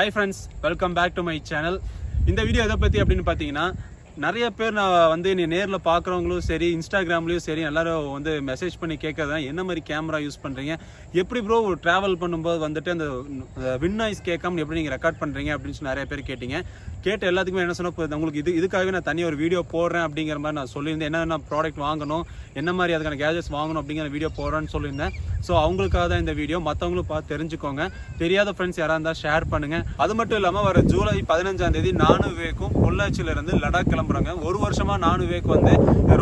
Hi friends, welcome back to my channel. இந்த video எதை பற்றி அப்படின்னு பார்த்தீங்கன்னா, நிறைய பேர் நான் வந்து நீ நேரில் பார்க்குறவங்களும் சரி, இன்ஸ்டாகிராம்லேயும் சரி, எல்லாரும் வந்து மெசேஜ் பண்ணி கேட்கறதா என்ன மாதிரி கேமரா யூஸ் பண்ணுறீங்க, எப்படி ப்ரோ ட்ராவல் பண்ணும்போது வந்துட்டு அந்த வின் நாய்ஸ் கேட்காம எப்படி நீங்கள் ரெக்கார்ட் பண்ணுறீங்க அப்படின்னு சொல்லி நிறைய பேர் கேட்டிங்க. கேட்ட எல்லாத்துக்குமே என்ன சொன்னால், உங்களுக்கு இதுக்காகவே நான் தனியாக ஒரு வீடியோ போடுறேன் அப்படிங்கிற மாதிரி நான் சொல்லியிருந்தேன். என்னென்ன ப்ராடக்ட் வாங்கணும், என்ன மாதிரி அதுக்கான கேஜெட்ஸ் வாங்கணும் அப்படிங்கிற வீடியோ போடுறேன்னு சொல்லியிருந்தேன். ஸோ அவங்களுக்காக தான் இந்த வீடியோ. மற்றவங்களும் பார்த்து தெரிஞ்சுக்கோங்க. தெரியாத ஃப்ரெண்ட்ஸ் யாராக இருந்தால் ஷேர் பண்ணுங்கள். அது மட்டும் இல்லாமல் வர ஜூலை 15ஆம் தேதி நானும் விவேக்கும் பொள்ளாச்சியிலேருந்து லடாக் கிளம்புறாங்க. ஒரு வருஷமாக நானும் விவேக் வந்து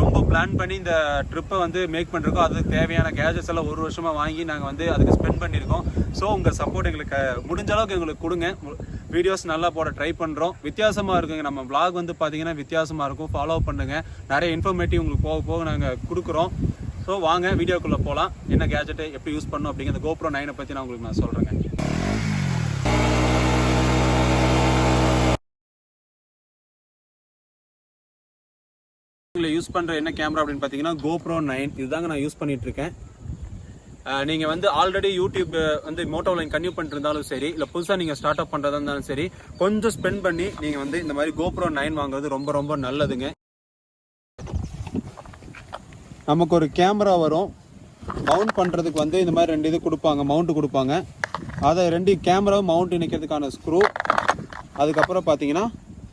ரொம்ப பிளான் பண்ணி இந்த ட்ரிப்பை வந்து மேக் பண்ணிருக்கோம். அதுக்கு தேவையான கேஜெட்ஸ் எல்லாம் ஒரு வருஷமாக வாங்கி நாங்கள் வந்து அதுக்கு ஸ்பெண்ட் பண்ணியிருக்கோம். ஸோ உங்கள் சப்போர்ட் எங்களுக்கு முடிஞ்ச அளவுக்கு எங்களுக்கு கொடுங்க. வீடியோஸ் நல்லா போட ட்ரை பண்ணுறோம். வித்தியாசமாக இருக்குங்க. நம்ம vlog வந்து பார்த்தீங்கன்னா வித்தியாசமாக இருக்கும். ஃபாலோ பண்ணுங்கள். நிறைய இன்ஃபர்மேட்டிவ் உங்களுக்கு போக போக நாங்கள் கொடுக்குறோம். ஸோ வாங்க வீடியோக்குள்ளே போகலாம். என்ன கேஜெட்டை எப்படி யூஸ் பண்ணணும் அப்படிங்கிற GoPro 9 பற்றி நான் உங்களுக்கு நான் சொல்கிறேங்க. யூஸ் பண்ணுற என்ன கேமரா அப்படின்னு பார்த்தீங்கன்னா GoPro 9 இதுதாங்க நான் யூஸ் பண்ணிட்டு இருக்கேன். நீங்கள் வந்து ஆல்ரெடி யூடியூப் வந்து மோட்டோவில் கன்டினியூ பண்ணிட்டு இருந்தாலும் சரி, இல்லை புதுசாக நீங்கள் ஸ்டார்ட் அப் பண்ணுறதா இருந்தாலும் சரி, கொஞ்சம் ஸ்பெண்ட் பண்ணி நீங்கள் வந்து இந்த மாதிரி GoPro 9 வாங்குறது ரொம்ப ரொம்ப நல்லதுங்க. நமக்கு ஒரு கேமரா வரும். மவுண்ட் பண்ணுறதுக்கு வந்து இந்த மாதிரி 2 இது கொடுப்பாங்க, மவுண்ட் கொடுப்பாங்க. அதை 2 கேமராவை மவுண்ட் இணைக்கிறதுக்கான ஸ்க்ரூ, அதுக்கப்புறம் பார்த்தீங்கன்னா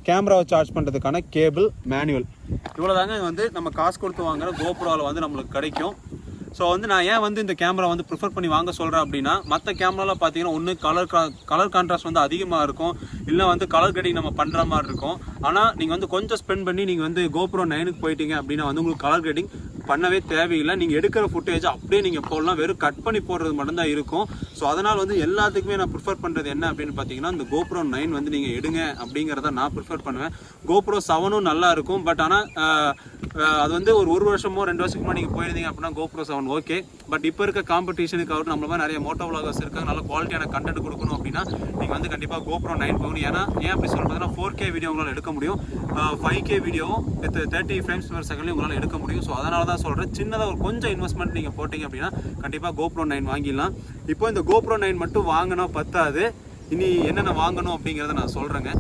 கேமராவை சார்ஜ் பண்ணுறதுக்கான கேபிள், மேனுவல். இவ்வளோ தாங்க வந்து நம்ம காசு கொடுத்து வாங்குற GoProவில் வந்து நம்மளுக்கு கிடைக்கும். ஸோ வந்து நான் ஏன் வந்து இந்த கேமரா வந்து ப்ரிஃபர் பண்ணி வாங்க சொல்கிறேன் அப்படின்னா, மற்ற கேமராவில் பார்த்தீங்கன்னா ஒன்று கலர் கான்ட்ராஸ்ட் வந்து அதிகமாக இருக்கும், இல்லை வந்து கலர் கிரேடிங் நம்ம பண்ணுற மாதிரி இருக்கும். ஆனால் நீங்கள் வந்து கொஞ்சம் ஸ்பெண்ட் பண்ணி நீங்கள் வந்து GoPro 9க்கு போயிட்டீங்க அப்படின்னா வந்து உங்களுக்கு கலர் கிரேடிங் பண்ணவே தேவையில்லை. நீங்கள் எடுக்கிற ஃபுட்டேஜ் அப்படியே நீங்கள் போடலாம். வெறும் கட் பண்ணி போடுறது மட்டும்தான் இருக்கும். ஸோ அதனால் வந்து எல்லாத்துக்குமே நான் ப்ரிஃபர் பண்ணுறது என்ன அப்படின்னு பார்த்தீங்கன்னா, இந்த GoPro 9 வந்து நீங்கள் எடுங்க அப்படிங்கிறத நான் ப்ரிஃபர் பண்ணுவேன். GoPro 7ம் நல்லா இருக்கும். பட் ஆனால் அது வந்து ஒரு வருஷமோ 2 வருஷத்துக்கு முன்னாடி நீங்கள் போயிருந்தீங்க அப்படின்னா GoPro 7 ஓகே. பட் இப்போ இருக்க காம்படிஷனுக்கு ஆகட்டும், நம்மள மாதிரி நிறைய மோட்டோ விளாகர்ஸ் இருக்காங்க, நல்ல குவாலிட்டியான கண்டென்ட் கொடுக்கணும் அப்படின்னா நீங்கள் வந்து கண்டிப்பாக GoPro 9 போகணும். ஏன்னா ஏன் அப்படி சொல்கிறதுனா 4K வீடியோ உங்களால் எடுக்க முடியும், 5K வீடியோவும் வித் 30 frames per second உங்களால் எடுக்க முடியும். ஸோ அதனால தான் சொல்கிறேன், சின்னதாக ஒரு கொஞ்சம் இன்வெஸ்ட்மெண்ட் நீங்கள் போட்டிங்க அப்படின்னா கண்டிப்பாக GoPro 9 வாங்கிடலாம். இப்போ இந்த GoPro 9 மட்டும் வாங்கினா பத்தாது, இனி என்னென்ன வாங்கணும் அப்படிங்கிறத நான் சொல்கிறேங்க.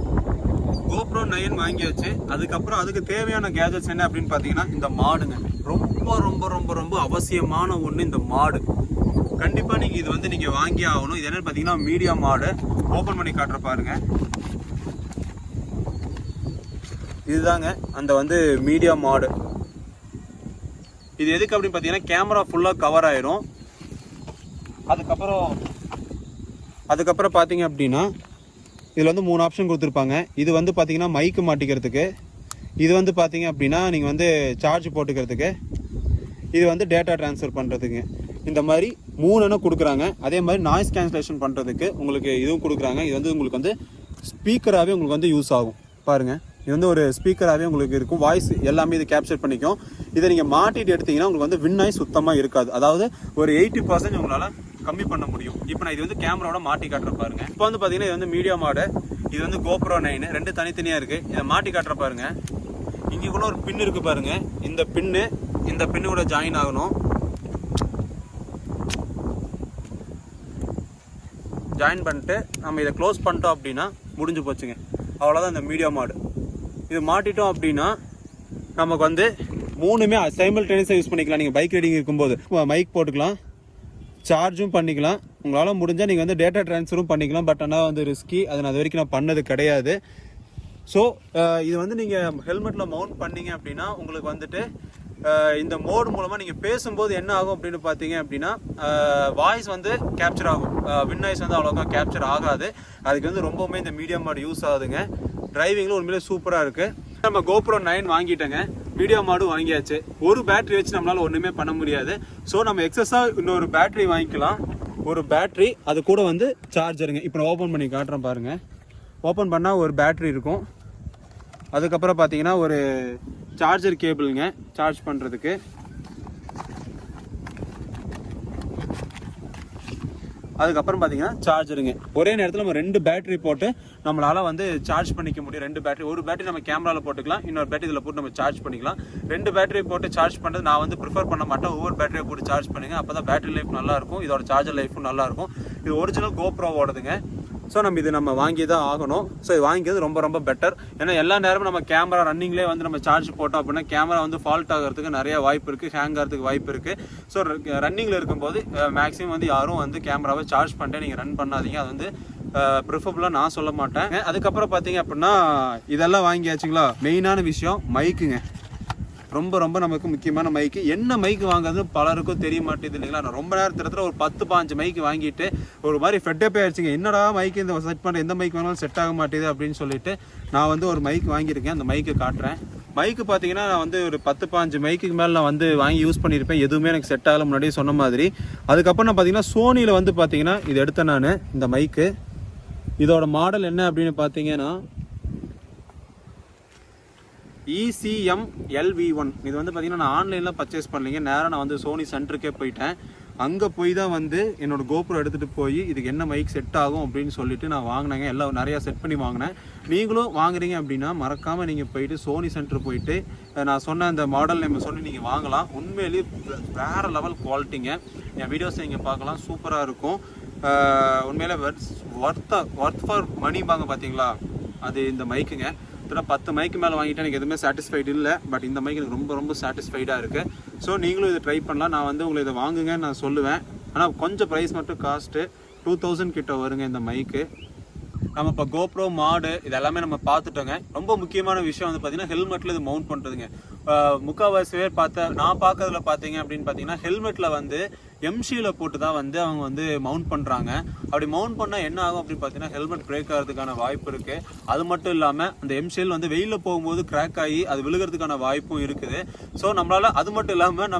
GoPro 9 வாங்கியாச்சு. அதுக்கப்புறம் அதுக்கு தேவையான கேஜெட்ஸ் என்ன அப்படின்னு பார்த்தீங்கன்னா, இந்த மாடுங்க ரொம்ப ரொம்ப ரொம்ப ரொம்ப அவசியமான ஒன்று. இந்த மாடு கண்டிப்பாக நீங்கள் இது வந்து நீங்கள் வாங்கி ஆகணும். இது என்னன்னு பார்த்தீங்கன்னா மீடியா மாடு. ஓப்பன் பண்ணி காட்டுற பாருங்க. இதுதாங்க அந்த வந்து மீடியா மாடு. இது எதுக்கு அப்படின்னு பார்த்தீங்கன்னா, கேமரா ஃபுல்லாக கவர் ஆயிரும். அதுக்கப்புறம் பார்த்தீங்க அப்படின்னா இதில் வந்து 3 ஆப்ஷன் கொடுத்துருப்பாங்க. இது வந்து பார்த்தீங்கன்னா மைக்கு மாட்டிக்கிறதுக்கு, இது வந்து பார்த்தீங்க அப்படின்னா நீங்கள் வந்து சார்ஜ் போட்டுக்கிறதுக்கு, இது வந்து டேட்டா ட்ரான்ஸ்ஃபர் பண்ணுறதுக்கு. இந்த மாதிரி 3 கொடுக்குறாங்க. அதே மாதிரி நாய்ஸ் கேன்சலேஷன் பண்ணுறதுக்கு உங்களுக்கு இதுவும் கொடுக்குறாங்க. இது வந்து உங்களுக்கு வந்து ஸ்பீக்கராகவே உங்களுக்கு வந்து யூஸ் ஆகும். பாருங்கள், இது வந்து ஒரு ஸ்பீக்கராகவே உங்களுக்கு இருக்கும். வாய்ஸ் எல்லாமே இது கேப்சர் பண்ணிக்கும். இதை நீங்கள் மாட்டிட்டு எடுத்தீங்கன்னா உங்களுக்கு வந்து வின் நாய்ஸ் சுத்தமாக இருக்காது. அதாவது ஒரு 80% உங்களால் கம்மி பண்ண முடியும். இப்போ நான் இது வந்து கேமராவோட மாட்டி காட்டுற பாருங்க. இப்போ வந்து பார்த்தீங்கன்னா இது வந்து மீடியா மாடு, இது வந்து GoPro 9 2 தனித்தனியாக இருக்குது. இதை மாட்டி காட்டுற பாருங்க. இங்கே கூட ஒரு பின் இருக்குது பாருங்க. இந்த பின்னு கூட ஜாயின் ஆகணும். ஜாயின் பண்ணிட்டு நம்ம இதை க்ளோஸ் பண்ணிட்டோம் அப்படின்னா முடிஞ்சு போச்சுங்க. அவ்வளோதான் இந்த மீடியா மாடு. இது மாட்டிட்டோம் அப்படின்னா நமக்கு வந்து 3மே சைமல்டேனியஸாக யூஸ் பண்ணிக்கலாம். நீங்கள் பைக் ரைடிங் இருக்கும்போது மைக் போட்டுக்கலாம், சார்ஜும் பண்ணிக்கலாம். உங்களால் முடிஞ்சால் நீங்கள் வந்து டேட்டா ட்ரான்ஸ்ஃபரும் பண்ணிக்கலாம். பட் ஆனால் வந்து ரிஸ்கி, அதை நான் அது வரைக்கும் நான் பண்ணது கிடையாது. ஸோ இது வந்து நீங்கள் ஹெல்மெட்டில் மவுண்ட் பண்ணீங்க அப்படின்னா உங்களுக்கு வந்துட்டு இந்த மோட் மூலமாக நீங்கள் பேசும்போது என்ன ஆகும் அப்படின்னு பார்த்தீங்க அப்படின்னா, வாய்ஸ் வந்து கேப்சர் ஆகும். வின் நாய்ஸ் வந்து அவ்வளோக்கா கேப்சர் ஆகாது. அதுக்கு வந்து ரொம்பவுமே இந்த மீடியா மாடு யூஸ் ஆகுதுங்க. டிரைவிங்கில் உண்மையிலே சூப்பராக இருக்குது. நம்ம GoPro 9 வாங்கிட்டேங்க, மீடியா மாடு வாங்கியாச்சு. ஒரு பேட்டரி வச்சு நம்மளால் ஒன்றுமே பண்ண முடியாது. ஸோ நம்ம எக்ஸஸாக இன்னொரு பேட்டரி வாங்கிக்கலாம். ஒரு பேட்டரி, அது கூட வந்து சார்ஜருங்க. இப்போ நான் ஓப்பன் பண்ணி காட்டுறேன் பாருங்கள். ஓப்பன் பண்ணால் ஒரு பேட்டரி இருக்கும். அதுக்கப்புறம் பார்த்தீங்கன்னா ஒரு சார்ஜர் கேபிளுங்க சார்ஜ் பண்ணுறதுக்கு. அதுக்கப்புறம் பார்த்தீங்கன்னா சார்ஜருங்க. ஒரே நேரத்தில் நம்ம 2 பேட்டரி போட்டு நம்மளால் வந்து சார்ஜ் பண்ணிக்க முடியும். 2 பேட்டரி, ஒரு பேட்டரி நம்ம கேமராவில் போட்டுக்கலாம், இன்னொரு பேட்டரி இதில் போட்டு நம்ம சார்ஜ் பண்ணிக்கலாம். 2 பேட்டரி போட்டு சார்ஜ் பண்ணுறது நான் வந்து ப்ரிஃபர் பண்ண மாட்டேன். ஒவ்வொரு பேட்டரியை போட்டு சார்ஜ் பண்ணுங்க, அப்போ தான் பேட்டரி லைஃப் நல்லாயிருக்கும், இதோட சார்ஜர் லைஃபும் நல்லாயிருக்கும். இது ஒரிஜினல் GoPro ஓடுதுங்க. ஸோ நம்ம இது நம்ம வாங்கி தான் ஆகணும். ஸோ இது வாங்கிக்கிறது ரொம்ப ரொம்ப பெட்டர். ஏன்னா எல்லா நேரமும் நம்ம கேமரா ரன்னிங்லேயே வந்து நம்ம சார்ஜ் போட்டோம் அப்படின்னா கேமரா வந்து ஃபால்ட் ஆகிறதுக்கு நிறைய வாய்ப்பு இருக்குது, ஹேங் ஆகிறதுக்கு வாய்ப்பு இருக்குது. ஸோ ரன்னிங்கில் இருக்கும்போது மேக்ஸிமம் வந்து யாரும் வந்து கேமராவை சார்ஜ் பண்ணிட்டு நீங்கள் ரன் பண்ணாதீங்க. அது வந்து ப்ரிஃபரபுளாக நான் சொல்ல மாட்டேன். அதுக்கப்புறம் பார்த்தீங்க அப்படின்னா இதெல்லாம் வாங்கியாச்சுங்களா, மெயினான விஷயம் மைக்குங்க. ரொம்ப ரொம்ப நமக்கு முக்கியமான மைக்கு. என்ன மைக்கு வாங்குறது பலருக்கும் தெரிய மாட்டேது இல்லைங்களா. நான் ரொம்ப நேரத்தில் ஒரு 10-15 மைக்கு வாங்கிட்டு ஒரு மாதிரி ஃபெட்டப்பே ஆயிடுச்சுங்க. என்னடா மைக்கு இந்த செட் பண்ணுற எந்த மைக் வாங்கினாலும் செட் ஆக மாட்டேது அப்படின்னு சொல்லிட்டு நான் வந்து ஒரு மைக் வாங்கியிருக்கேன். அந்த மைக்கு காட்டுறேன். மைக்கு பார்த்தீங்கன்னா நான் வந்து ஒரு 10-15 மைக்குக்கு மேலே நான் வந்து வாங்கி யூஸ் பண்ணியிருப்பேன். எதுவுமே எனக்கு செட் ஆகலை முன்னாடியே சொன்ன மாதிரி. அதுக்கப்புறம் நான் பார்த்தீங்கன்னா சோனியில் வந்து பார்த்தீங்கன்னா இது எடுத்தேன் நான் இந்த மைக்கு. இதோட மாடல் என்ன அப்படின்னு பார்த்தீங்கன்னா ECM LV1. இது வந்து பார்த்தீங்கன்னா நான் ஆன்லைனில் பர்ச்சேஸ் பண்ணலைங்க. நேராக நான் வந்து சோனி சென்டருக்கே போயிட்டேன். அங்கே போய் தான் வந்து என்னோடய கோப்ரோ எடுத்துகிட்டு போய் இதுக்கு என்ன மைக் செட் ஆகும் அப்படின்னு சொல்லிட்டு நான் வாங்கினேங்க. எல்லாம் நிறையா செட் பண்ணி வாங்கினேன். நீங்களும் வாங்குறீங்க அப்படின்னா மறக்காமல் நீங்கள் போயிட்டு சோனி சென்டர் போயிட்டு நான் சொன்ன அந்த மாடல் நேம் சொல்லி நீங்கள் வாங்கலாம். உண்மையிலேயே வேறு லெவல் குவாலிட்டிங்க. என் வீடியோஸை நீங்கள் பார்க்கலாம், சூப்பராக இருக்கும். உண்மையிலே ஒர்த் ஃபார் மணி வாங்க பார்த்தீங்களா, அது இந்த மைக்குங்க. 10 மைக்கு மேலே வாங்கிட்டு எனக்கு எதுவுமே சாட்டிஸ்ஃபைடு இல்லை. பட் இந்த மைக்கு எனக்கு ரொம்ப ரொம்ப சாட்டிஸ்ஃபைடாக இருக்குது. ஸோ நீங்களும் இதை ட்ரை பண்ணலாம். நான் வந்து உங்களை இதை வாங்குங்கன்னு நான் சொல்லுவேன். ஆனால் கொஞ்சம் ப்ரைஸ் மட்டும் காஸ்ட்டு 2000 கிட்ட வருங்க இந்த மைக்கு. நம்ம இப்போ கோப்ரோ மாடு இதெல்லாமே நம்ம பார்த்துட்டோங்க. ரொம்ப முக்கியமான விஷயம் வந்து பார்த்தீங்கன்னா ஹெல்மெட்டில் இது மவுண்ட் பண்ணுறதுங்க. முக்கால்வாசி பேர் நான் பார்க்கறதுல பார்த்தீங்க அப்படின்னு பார்த்தீங்கன்னா ஹெல்மெட்டில் வந்து எம்சியில் போட்டு தான் வந்து அவங்க வந்து மவுண்ட் பண்ணுறாங்க. அப்படி மவுண்ட் பண்ணால் என்ன ஆகும் அப்படின்னு பார்த்தீங்கன்னா ஹெல்மெட் பிரேக் ஆகிறதுக்கான வாய்ப்பு இருக்குது. அது மட்டும் இல்லாமல் அந்த எம்சியில் வந்து வெயிலில் போகும்போது கிராக் ஆகி அது விழுகிறதுக்கான வாய்ப்பும் இருக்குது. ஸோ நம்மளால் அது மட்டும் இல்லாமல்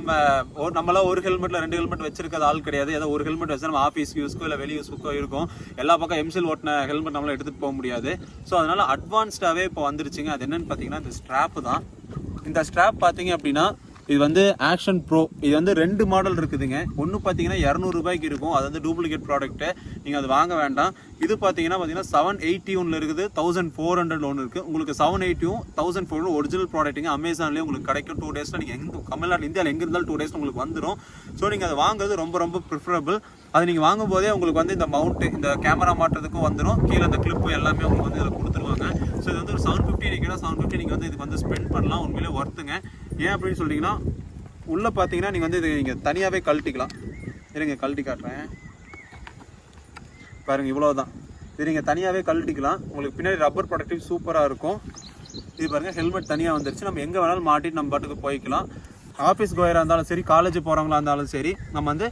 நம்மளால் ஒரு ஹெல்மெட்டில் 2 ஹெல்மெட் வச்சிருக்கிறது ஆள் கிடையாது. ஏதோ ஒரு ஹெல்மெட் வச்சா நம்ம ஆஃபீஸ் யூஸ்க்கோ இல்லை வெளி யூஸ்க்கோ இருக்கும். எல்லா பக்கம் எம்சியில் ஓட்டின ஹெல்மெட் நம்மளால் எடுத்துகிட்டு போக முடியாது. ஸோ அதனால் அட்வான்ஸ்டாகவே இப்போ வந்துருச்சுங்க. அது என்னென்னு பார்த்தீங்கன்னா இந்த ஸ்ட்ராப்பு தான். இந்த ஸ்ட்ராப் பார்த்தீங்க அப்படின்னா இது வந்து ஆக்ஷன் ப்ரோ. இது வந்து 2 மாடல் இருக்குதுங்க. ஒன்று பார்த்தீங்கன்னா 200 ரூபாய்க்கு இருக்கும். அது வந்து டூப்ளிகேட் ப்ராடக்ட்டு, நீங்கள் அது வாங்க வேண்டாம். இது பார்த்தீங்கன்னா 780 ஒன்று இருக்குது, 1400 ஒன்று இருக்குது. உங்களுக்கு 780 1400 ஒரிஜினல் ப்ராடக்ட்டுங்க. அமேசான்லேயே உங்களுக்கு கிடைக்கும். 2 டேஸில் நீங்கள் தமிழ்நாடு இந்தியாவில் எங்கே இருந்தாலும் 2 டேஸில் உங்களுக்கு வந்துடும். ஸோ நீங்கள் அதை வாங்குறது ரொம்ப ரொம்ப ப்ரிஃபரபிள். அது நீங்கள் வாங்கும் போதே உங்களுக்கு வந்து இந்த மவுண்ட்டு இந்த கேமரா மாட்டுறதுக்கும் வந்துடும். கீழே இந்த கிளிப்பு எல்லாமே உங்களுக்கு வந்து இதில் கொடுத்துருவாங்க. ஸோ இது வந்து ஒரு 750 நிற்கிறா 750 நீங்கள் வந்து இதுக்கு வந்து ஸ்பெண்ட் பண்ணலாம். உண்மையிலே ஒர்த்துங்க. ஏன் அப்படின்னு சொல்லிட்டீங்கன்னா உள்ளே பார்த்தீங்கன்னா நீங்கள் வந்து இது நீங்கள் தனியாகவே கழட்டிக்கலாம். இருங்க கழட்டி காட்டுறேன் பாருங்கள். இவ்வளோதான். இது நீங்கள் தனியாகவே கழட்டிக்கலாம். உங்களுக்கு பின்னாடி ரப்பர் ப்ராடக்டிவ் சூப்பராக இருக்கும். இது பாருங்கள் ஹெல்மெட் தனியாக வந்துருச்சு. நம்ம எங்கே வேணாலும் மாட்டிட்டு நம்ம பாட்டுக்கு போய்க்கலாம். ஆஃபீஸ் கோயராக இருந்தாலும் சரி, காலேஜ் போகிறவங்களா இருந்தாலும் சரி, நம்ம வந்து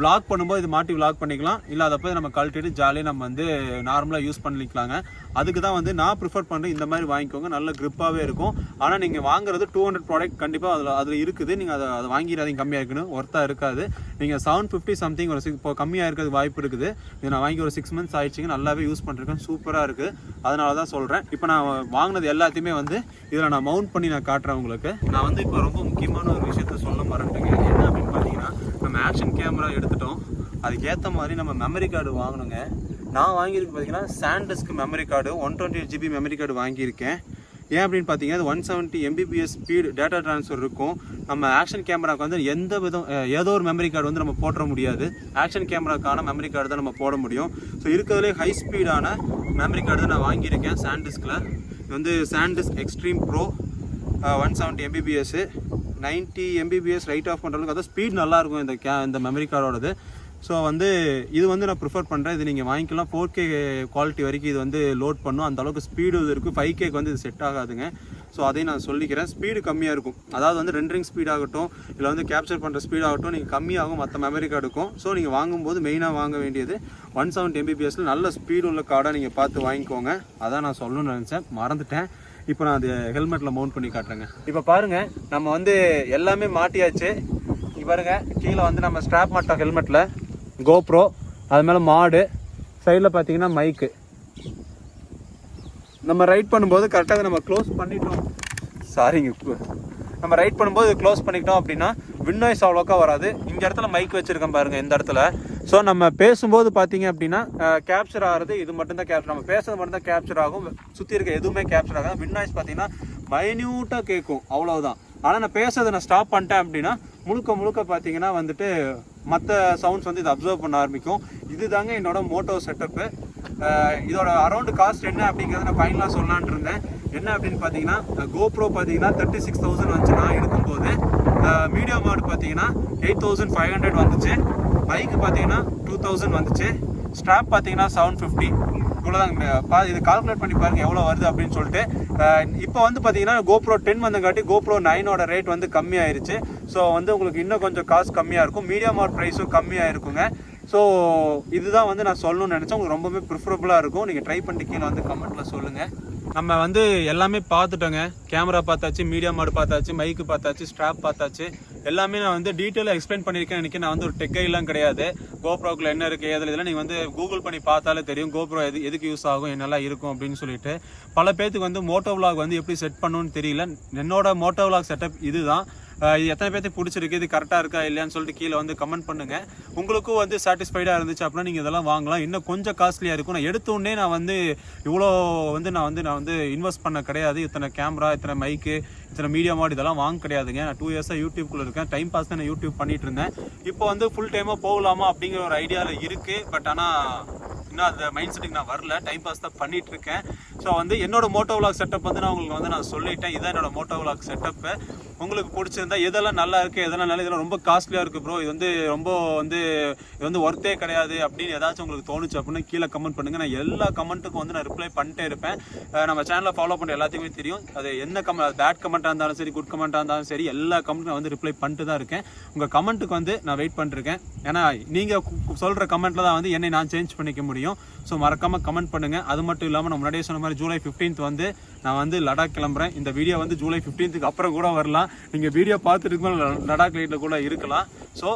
விளாக் பண்ணும்போது இது மாட்டி விளாக் பண்ணிக்கலாம். இல்லாதப்போ நம்ம கழட்டிட்டு ஜாலியாக நம்ம வந்து நார்மலாக யூஸ் பண்ணிக்கலாங்க. அதுக்கு தான் வந்து நான் ப்ரிஃபர் பண்ணுறேன் இந்த மாதிரி வாங்கிக்கோங்க. நல்ல க்ரிப்பாகவே இருக்கும். ஆனால் நீங்கள் வாங்குறது 200 ப்ராடக்ட் கண்டிப்பாக அதில் இருக்குது. நீங்கள் அதை வாங்கிடாதீங்க. கம்மியாக இருக்குன்னு ஒர்த்தாக இருக்காது. நீங்கள் 750 சம்திங் ஒரு இப்போ கம்மியாக இருக்கிறது வாய்ப்பு இருக்குது. இது நான் வாங்கி ஒரு 6 months ஆயிடுச்சுங்க. நல்லாவே யூஸ் பண்ணிருக்கேன். சூப்பராக இருக்குது. அதனால தான் சொல்கிறேன். இப்போ நான் வாங்கினது எல்லாத்தையுமே வந்து இதில் நான் மவுண்ட் பண்ணி நான் காட்டுறேன் உங்களுக்கு. நான் வந்து இப்போ ரொம்ப முக்கியமான ஒரு விஷயத்த சொல்ல மறந்துட்டேங்க. என்ன அப்படின்னு பார்த்தீங்கன்னா நம்ம ஆக்ஷன் கேமரா எடுத்துட்டோம். அதுக்கேற்ற மாதிரி நம்ம மெமரி கார்டு வாங்கணுங்க. நான் வாங்கியிருக்கு பார்த்தீங்கன்னா SanDisk memory card 128 GB memory card வாங்கியிருக்கேன். ஏன் அப்படின்னு பார்த்தீங்கன்னா அது 170 Mbps ஸ்பீடு டேட்டா ட்ரான்ஸ்ஃபர் இருக்கும். நம்ம ஆக்ஷன் கேமராவுக்கு வந்து எந்த விதம் ஏதோ ஒரு மெமரி கார்டு வந்து நம்ம போட முடியாது. ஆக்ஷன் கேமராக்கான மெமரி கார்டு தான் நம்ம போட முடியும். ஸோ இருக்கிறதுலே ஹை ஸ்பீடான மெமரி கார்டு தான் நான் வாங்கியிருக்கேன் சாண்டிஸ்கில். இது வந்து SanDisk extreme pro 170 Mbps 90 Mbps write off பண்ணுறதுக்கு அதான் ஸ்பீட் நல்லாயிருக்கும் இந்த மெமரி கார்டோடது. ஸோ வந்து இது வந்து நான் ப்ரிஃபர் பண்ணுறேன். இது நீங்கள் வாங்கிக்கலாம். 4K குவாலிட்டி வரைக்கும் இது வந்து லோட் பண்ணும். அந்தளவுக்கு ஸ்பீடு இது இருக்குது. 5Kக்கு வந்து இது செட் ஆகாதுங்க. ஸோ அதையும் நான் சொல்லிக்கிறேன். ஸ்பீடு கம்மியாக இருக்கும். அதாவது வந்து ரெண்டரிங் ஸ்பீட் ஆகட்டும், இல்லை வந்து கேப்சர் பண்ணுற ஸ்பீட் ஆகட்டும், நீங்கள் கம்மியாகும் மற்ற மெமரி கார்டுக்கும். ஸோ நீங்கள் வாங்கும்போது மெயினாக வாங்க வேண்டியது 170 Mbpsல நல்ல ஸ்பீடு உள்ள கார்டாக நீங்கள் பார்த்து வாங்கிக்கோங்க. அதான் நான் சொல்லணும்னு நினச்சேன், மறந்துட்டேன். இப்போ நான் அது ஹெல்மெட்டில் மவுண்ட் பண்ணி காட்டுறேங்க. இப்போ பாருங்கள், நம்ம வந்து எல்லாமே மாட்டியாச்சு. இப்போ பாருங்கள், கீழே வந்து நம்ம ஸ்ட்ராப் மாட்டோம் ஹெல்மெட்டில் கோப்ரோ, அது மேலே மாடு, சைடில் பார்த்தீங்கன்னா மைக்கு. நம்ம ரைட் பண்ணும்போது கரெக்டாக நம்ம க்ளோஸ் பண்ணிட்டோம். நம்ம ரைட் பண்ணும்போது க்ளோஸ் பண்ணிக்கிட்டோம் அப்படின்னா விண்ட் நாய்ஸ் அவ்வளோக்கா வராது. இந்த இடத்துல மைக் வச்சுருக்கேன் பாருங்கள், இந்த இடத்துல. ஸோ நம்ம பேசும்போது பார்த்தீங்க அப்படின்னா கேப்சர் ஆகிறது இது மட்டும்தான் கேப்சர். நம்ம பேசுறது மட்டும்தான் கேப்சர் ஆகும். சுற்றி இருக்க எதுவுமே கேப்சர் ஆகாது. விண்ட் நாய்ஸ் பார்த்தீங்கன்னா மைன்யூட்டாக கேட்கும், அவ்வளோதான். ஆனால் நான் பேசுறதை நான் ஸ்டாப் பண்ணிட்டேன் அப்படின்னா முழுக்க பார்த்தீங்கன்னா வந்துட்டு மற்ற சவுண்ட்ஸ் வந்து இதை அப்சர்வ் பண்ண ஆரம்பிக்கும். இது தாங்க என்னோட மோட்டோ செட்டப்பு. இதோட அரௌண்ட் காஸ்ட் என்ன அப்படிங்கிறத நான் ஃபைனலாக சொல்லலான் இருந்தேன். என்ன அப்படின்னு பார்த்தீங்கன்னா GoPro பார்த்தீங்கன்னா 36,000 வந்துச்சு நான் எடுக்கும்போது. மீடியா மாடு பார்த்தீங்கன்னா 8,500 வந்துச்சு. பைக்கு பார்த்தீங்கன்னா 2,000 வந்துச்சு. ஸ்ட்ராப் பார்த்தீங்கன்னா 750. இவ்வளோதாங்க. இது கால்குலேட் பண்ணி பாருங்கள் எவ்வளோ வருது அப்படின்னு சொல்லிட்டு. இப்போ வந்து பார்த்தீங்கன்னா GoPro 10 வந்தங்காட்டி GoPro 9ஓட ரேட் வந்து கம்மியாயிருச்சு. ஸோ வந்து உங்களுக்கு இன்னும் கொஞ்சம் காசு கம்மியாக இருக்கும். மீடியா மார்ட் ப்ரைஸும் கம்மியாக இருக்குங்க. ஸோ இதுதான் வந்து நான் சொல்லணும்னு நினச்சேன். உங்களுக்கு ரொம்பவே ப்ரிஃபரபுளாக இருக்கும். நீங்கள் ட்ரை பண்ணிட்டு கீழே வந்து கமெண்ட்டில் சொல்லுங்கள். நம்ம வந்து எல்லாமே பார்த்துட்டோங்க. கேமரா பார்த்தாச்சு, மீடியா மாடு பார்த்தாச்சு, மைக்கு பார்த்தாச்சு, ஸ்ட்ராப் பார்த்தாச்சு. எல்லாமே நான் வந்து டீட்டெயிலாக எக்ஸ்பிளைன் பண்ணியிருக்கேன். எனக்கு நான் வந்து ஒரு டெக்கைலாம் கிடையாது. GoProக்குள்ள என்ன இருக்குது ஏதில் இதெல்லாம் நீங்கள் வந்து கூகுள் பண்ணி பார்த்தாலே தெரியும். GoPro எதுக்கு யூஸ் ஆகும், என்னெல்லாம் இருக்கும் அப்படின்னு சொல்லிட்டு. பல பேர்த்துக்கு வந்து மோட்டோ விலாக் வந்து எப்படி செட் பண்ணணும்னு தெரியல. என்னோட மோட்டோ விலாக் செட்டப் இதுதான். இது எத்தனை பேர்த்துக்கு பிடிச்சிருக்கு, இது கரெக்டாக இருக்கா இல்லையான்னு சொல்லிட்டு கீழே வந்து கமெண்ட் பண்ணுங்கள். உங்களுக்கும் வந்து சாட்டிஸ்ஃபைடாக இருந்துச்சு அப்படின்னா நீங்கள் இதெல்லாம் வாங்கலாம். இன்னும் கொஞ்சம் காஸ்ட்லியாக இருக்கும். நான் எடுத்தோடனே நான் வந்து இவ்வளோ வந்து நான் வந்து இன்வெஸ்ட் பண்ண கிடையாது. இத்தனை கேமரா, இத்தனை மைக்கு, இத்தனை மீடியா மாடு இதெல்லாம் வாங்க கிடையாதுங்க. நான் 2 இயர்ஸாக யூடியூப்குள்ளே இருக்கேன். டைம் பாஸ் தான் நான் யூடியூப் பண்ணிட்டு இருந்தேன். இப்போ வந்து ஃபுல் டைமாக போகலாமா அப்படிங்கிற ஒரு ஐடியாவில் இருக்குது. பட் ஆனால் இன்னும் அந்த மைண்ட் செட்டுக்கு நான் வரல. டைம் பாஸ் தான் பண்ணிட்டு இருக்கேன். ஸோ வந்து என்னோட மோட்டோ விலாக் செட்டப் வந்து நான் உங்களுக்கு வந்து நான் சொல்லிட்டேன். இதுதான் என்னோட மோட்டோ விலாக் செட்டப்பு. உங்களுக்கு பிடிச்சிருந்தா எதெல்லாம் நல்லா இருக்குது, எதெல்லாம் நல்லா, இதெல்லாம் ரொம்ப காஸ்ட்லியாக இருக்குது ப்ரோ, இது வந்து ரொம்ப வந்து இது வந்து ஒர்த்தே கிடையாது அப்படின்னு ஏதாச்சும் உங்களுக்கு தோணுச்சு அப்படின்னா கீழே கமெண்ட் பண்ணுங்கள். நான் எல்லா கமெண்ட்டுக்கும் வந்து நான் ரிப்ளை பண்ணிட்டே இருப்பேன். நம்ம சேனலை ஃபாலோ பண்ணுற எல்லாத்துக்குமே தெரியும். அது என்ன பேட் கமெண்ட்டாக இருந்தாலும் சரி, குட் கமெண்ட்டாக இருந்தாலும் சரி, எல்லா கமெண்ட்டும் நான் வந்து ரிப்ளை பண்ணிட்டு தான் இருக்கேன். உங்கள் கமெண்ட்டுக்கு வந்து நான் வெயிட் பண்ணிருக்கேன். ஏன்னா நீங்கள் சொல்கிற கமெண்ட்டில் தான் வந்து என்னை நான் சேஞ்ச் பண்ணிக்க முடியும். ஸோ மறக்காமல் கமெண்ட் பண்ணுங்கள். அது மட்டும் இல்லாமல் நான் முன்னாடியே சொன்ன மாதிரி ஜூலை 15th வந்து நான் வந்து லடாக் கிளம்புறேன். இந்த வீடியோ வந்து ஜூலை 15th அப்புறம் கூட வரலாம். நீங்கள் வீடியோ பார்த்துட்டு லடாக் லைட்டில் கூட இருக்கலாம். ஸோ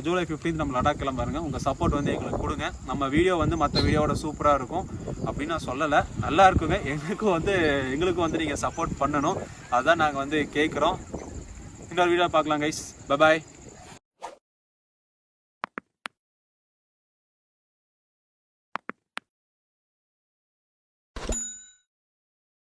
ஜூலை 15th நம்ம லடாக் கிளம்புறங்க. உங்கள் சப்போர்ட் வந்து எங்களுக்கு கொடுங்க. நம்ம வீடியோ வந்து மற்ற வீடியோவோட சூப்பராக இருக்கும் அப்படின்னு நான் சொல்லலை, நல்லா இருக்குங்க. எங்களுக்கும் வந்து நீங்கள் சப்போர்ட் பண்ணணும். அதுதான் நாங்கள் வந்து கேட்குறோம். இன்னொரு வீடியோ பார்க்கலாம் கைஸ். Bye bye.